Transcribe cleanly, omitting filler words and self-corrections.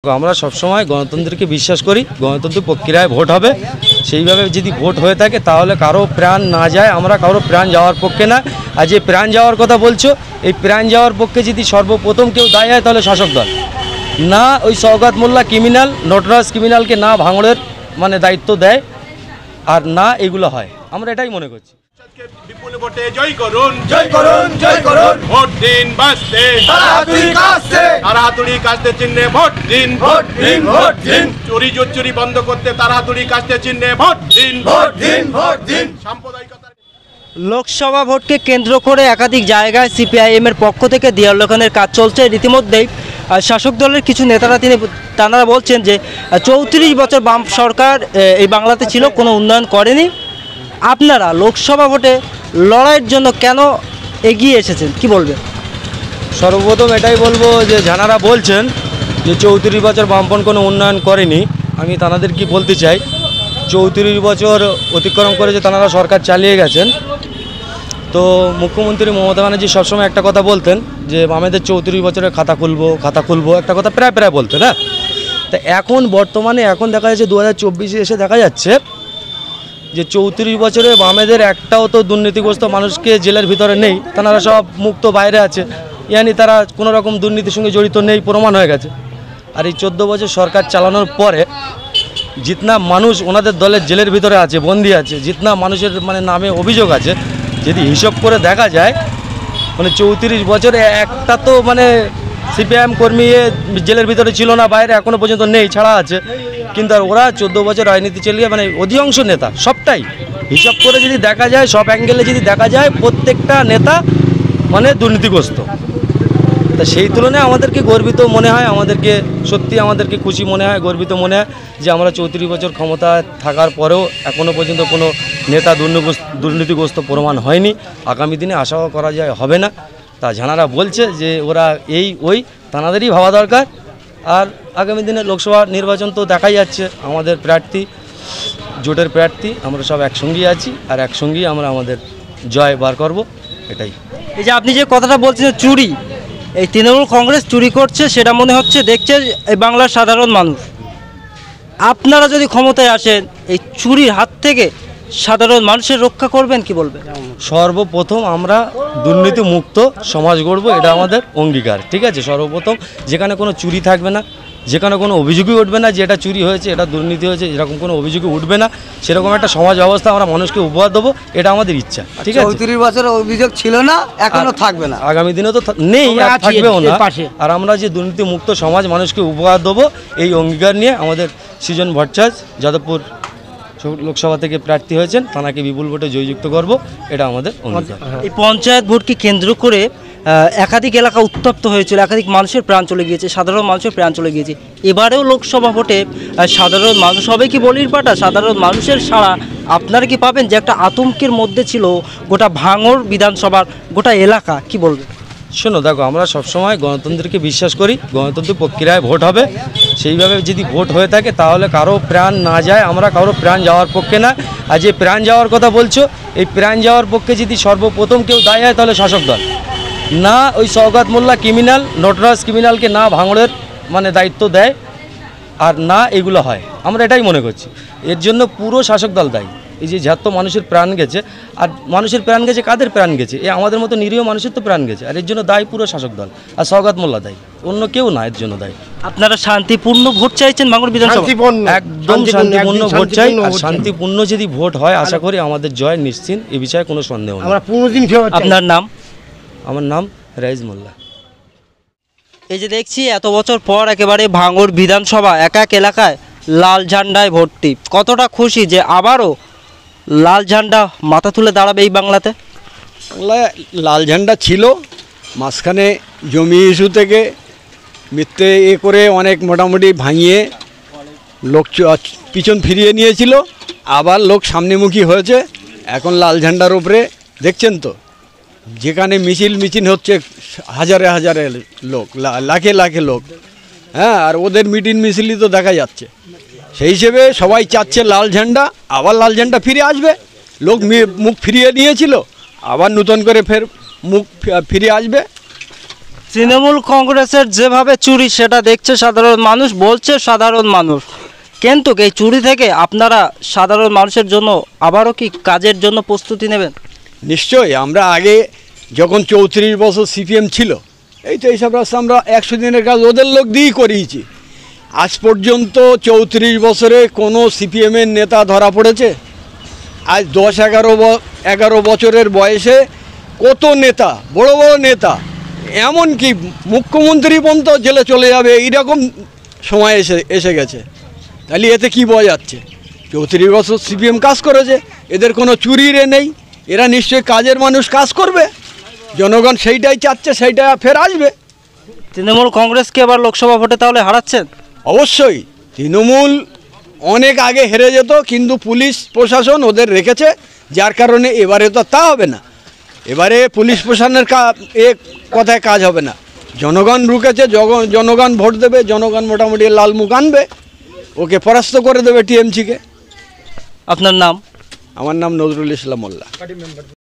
আমরা সবসময় গণতন্ত্রকে বিশ্বাস করি। গণতন্ত্র প্রক্রিয়ায় ভোট হবে, সেইভাবে যদি ভোট হয়ে থাকে তাহলে কারো প্রাণ না যায়, আমরা কারো প্রাণ যাওয়ার পক্ষে না। আর যে প্রাণ যাওয়ার কথা বলছো, এই প্রাণ যাওয়ার পক্ষে যদি সর্বপ্রথম কেউ দায়ী হয় তাহলে শাসক দল। না ওই শওকত মোল্লা ক্রিমিনাল, নটরাজ ক্রিমিনালকে না ভাঙড়ের দায়িত্ব দেয়, আর না এগুলো হয়, আমরা এটাই মনে করছি। বিপুল ভোটে জয় করুন, জয় করুন, জয় করুন। ভোট দিন বাঁচতে, তাড়াতাড়ি কাস্তে চিহ্নে ভোট দিন, ভোট দিন, ভোট দিন। চুরি জুচ্চুরি বন্ধ করতে তাড়াতাড়ি কাস্তে চিহ্নে ভোট দিন, ভোট দিন, ভোট দিন। সাম্প্রদায়িকতা লোকসভা ভোটকে কেন্দ্র করে একাধিক জায়গায় সিপিআইএমের পক্ষ থেকে দেয়ালখানের কাজ চলছে। রীতিমধ্যেই শাসক দলের কিছু নেতারা তারা বলছেন যে 34 বছর বাম সরকার এই বাংলাতে ছিল, কোনো উন্নয়ন করেনি। আপনারা লোকসভা ভোটে লড়াইয়ের জন্য কেন এগিয়ে এসেছেন, কি বলবেন? সর্বপ্রথম এটাই বলবো যে যারা বলছেন যে 34 বছর বামপন কোনো উন্নয়ন করেনি, আমি তাদের কি বলতে চাই, 34 বছর অতিক্রম করে যে তারা সরকার চালিয়ে গেছেন। তো মুখ্যমন্ত্রী মমতা ব্যানার্জি সবসময় একটা কথা বলতেন যে আমাদের 34 বছরের খাতা খুলবো একটা কথা প্রায় বলতেন। হ্যাঁ, তা এখন বর্তমানে দেখা যাচ্ছে 2024 এসে দেখা যাচ্ছে যে 34 বছরে বামেদের একটাও তো দুর্নীতিগ্রস্ত মানুষকে জেলের ভিতরে নেই, তারা সব মুক্ত বাইরে আছে, ইয়ানি তারা কোনো রকম দুর্নীতির সঙ্গে জড়িত নেই, প্রমাণ হয়ে গেছে। আর এই 14 বছর সরকার চালানোর পরে জিতনা মানুষ ওনাদের দলের জেলের ভিতরে আছে, বন্দি আছে, জিতনা মানুষের নামে অভিযোগ আছে, যদি হিসাব করে দেখা যায় 34 বছরে একটা তো সিপিআইএম কর্মী জেলের ভিতরে ছিল না, বাইরে এখনও পর্যন্ত নেই, ছাড়া আছে। কিন্তু আর ওরা 14 বছর রাজনীতি চালিয়ে অধিকাংশ নেতা সবটাই হিসাব করে যদি দেখা যায়, সব অ্যাঙ্গেলে যদি দেখা যায়, প্রত্যেকটা নেতা দুর্নীতিগ্রস্ত। তা সেই তুলনায় আমাদেরকে গর্বিত মনে হয়, আমাদেরকে খুশি মনে হয়, গর্বিত মনে হয় যে আমরা 34 বছর ক্ষমতায় থাকার পরেও এখনও পর্যন্ত কোনো নেতা দুর্নীতিগ্রস্ত প্রমাণ হয়নি। আগামী দিনে আশাও করা যায় হবে না। তা যারা বলছে যে ওরা তাদেরই ভাবা দরকার। আর আগামী দিনে লোকসভা নির্বাচন তো দেখাই যাচ্ছে, আমাদের প্রার্থী, জোটের প্রার্থী, আমরা সব একসঙ্গেই আছি, আর একসঙ্গেই আমরা আমাদের জয় বার করব, এটাই। এই যে আপনি যে কথাটা বলছেন চুরি, এই তৃণমূল কংগ্রেস চুরি করছে, সেটা মনে হচ্ছে দেখছে এই বাংলার সাধারণ মানুষ। আপনারা যদি ক্ষমতায় আসেন, এই চুরির হাত থেকে সাধারণ মানুষের রক্ষা করবেন, কি বলবেন? সর্বপ্রথম আমরা দুর্নীতি মুক্ত সমাজ গড়ব, এটা আমাদের অঙ্গীকার, ঠিক আছে। সর্বপ্রথম যেখানে কোনো চুরি থাকবে না, যেখানে কোনো অভিযোগই উঠবে না যে এটা চুরি হয়েছে, এটা দুর্নীতি হয়েছে, এরকম কোনো অভিযোগই উঠবে না, সেরকম একটা সমাজ ব্যবস্থা আমরা মানুষকে উপহার দেবো, এটা আমাদের ইচ্ছা, ঠিক আছে। 34 বছর অভিযোগ ছিল না, এখনো থাকবে না, আগামী দিনে তো নেই, আর থাকবেও না। আর আমরা যে দুর্নীতি মুক্ত সমাজ মানুষকে উপহার দেবো, এই অঙ্গীকার নিয়ে আমাদের সৃজন ভট্টাচার্য যাদবপুর লোকসভা থেকে প্রার্থী হয়েছেন, তাকে বিপুল ভোটে জয়যুক্ত করব, এটা আমাদের অঙ্গীকার। এই পঞ্চায়েত ভোটকে কেন্দ্র করে একাধিক এলাকা উত্তপ্ত হয়েছিল, একাধিক মানুষের প্রাণ চলে গিয়েছে, সাধারণ মানুষের প্রাণ চলে গিয়েছে। এবারেও লোকসভা ভোটে সাধারণ মানুষ হবে কি বলির পাঠা? সাধারণ মানুষের সাড়া আপনারা কি পাবেন? যে একটা আতঙ্কের মধ্যে ছিল গোটা ভাঙড় বিধানসভার গোটা এলাকা, কি বলবেন? শোনো, দেখো, আমরা সবসময় গণতন্ত্রকে বিশ্বাস করি। গণতন্ত্র প্রক্রিয়ায় ভোট হবে, সেইভাবে যদি ভোট হয়ে থাকে তাহলে কারো প্রাণ না যায়, আমরা কারো প্রাণ যাওয়ার পক্ষে না। আর যে প্রাণ যাওয়ার কথা বলছো, এই প্রাণ যাওয়ার পক্ষে যদি সর্বপ্রথম কেউ দায়ী হয় তাহলে শাসক দল। না ওই শওকত মোল্লা ক্রিমিনাল, নটরাজ ক্রিমিনালকে না ভাঙড়ের দায়িত্ব দেয়, আর না এগুলো হয়, আমরা এটাই মনে করছি। এর জন্য পুরো শাসক দল দায়ী। এই যে যত মানুষের প্রাণ গেছে, আর মানুষের প্রাণ গেছে, কাদের প্রাণ গেছে? আমাদের মতো নিরীহ মানুষের তো প্রাণ গেছে, আর এর জন্য দায়ী পুরো শাসক দল, আর শওকত মোল্লা দায়ী, অন্য কেউ না এর জন্য দায়ী। আপনারা শান্তিপূর্ণ ভোট চাইছেন ভাঙড় বিধানসভা? একদম শান্তিপূর্ণ ভোট চাই, আর শান্তিপূর্ণ যদি ভোট হয় আশা করি আমাদের জয় নিশ্চিত, এ বিষয়ে কোনো সন্দেহ নেই। আপনার নাম? আমার নাম রাইজ মোল্লা। এই যে দেখছি এত বছর পর একেবারে ভাঙড় বিধানসভা এক এক এলাকায় লাল ঝান্ডায় ভর্তি, কতটা খুশি যে আবারও লাল ঝান্ডা মাথা তুলে দাঁড়াবে এই বাংলাতে? বাংলায় লাল ঝান্ডা ছিল, মাঝখানে জমি ইস্যু থেকে মিথ্যে করে অনেক মোটামুটি ভাঙিয়ে লোক পিছন ফিরিয়ে নিয়েছিল, আবার লোক সামনেমুখী হয়েছে। এখন লাল ঝান্ডার উপরে দেখছেন তো, যেখানে মিছিল হচ্ছে হাজারে হাজারে লোক, লাখে লাখে লোক, হ্যাঁ, আর ওদের মিছিলই তো দেখা যাচ্ছে। সেই হিসেবে সবাই চাচ্ছে লাল ঝান্ডা, আবার লাল ঝান্ডা ফিরে আসবে। লোক মুখ ফিরিয়ে নিয়েছিল, আবার নতুন করে ফের মুখ ফিরে আসবে। তৃণমূল কংগ্রেসের যেভাবে চুরি সেটা দেখছে সাধারণ মানুষ, বলছে সাধারণ মানুষ, কিন্তু এই চুরি থেকে আপনারা সাধারণ মানুষের জন্য আবারও কি কাজের জন্য প্রস্তুতি নেবেন? নিশ্চয়ই। আমরা আগে যখন 34 বছর সিপিএম ছিল, এই তো এইসব রাস্তা আমরা 100 দিনের কাজ ওদের লোক দিয়েই করিয়েছি। আজ পর্যন্ত 34 বছরে কোনো সিপিএমের নেতা ধরা পড়েছে? আজ 10-11 বছরের বয়সে কত নেতা, বড় বড় নেতা, এমনকি মুখ্যমন্ত্রী পর্যন্ত জেলে চলে যাবে, এইরকম সময় এসে গেছে। তাহলে এতে কি বোঝা যাচ্ছে? 34 বছর সিপিএম কাজ করেছে, এদের কোনো চুরির নেই। এরা নিশ্চয়ই কাজের মানুষ, কাজ করবে। জনগণ সেইটাই চাচ্ছে, সেইটা ফের আসবে। তৃণমূল কংগ্রেসকে এবার লোকসভা ভোটে তাহলে হারাচ্ছেন? অবশ্যই। তৃণমূল অনেক আগে হেরে যেত, কিন্তু পুলিশ প্রশাসন ওদের রেখেছে, যার কারণে এবারে তো তা হবে না। এবারে পুলিশ প্রশাসনের কথায় কাজ হবে না। জনগণ রুকেছে, জনগণ ভোট দেবে, জনগণ মোটামুটি লাল মুখ আনবে, ওকে পরাস্ত করে দেবে টিএমসিকে। আপনার নাম? আমার নাম নজরুল ইসলাম মোল্লা।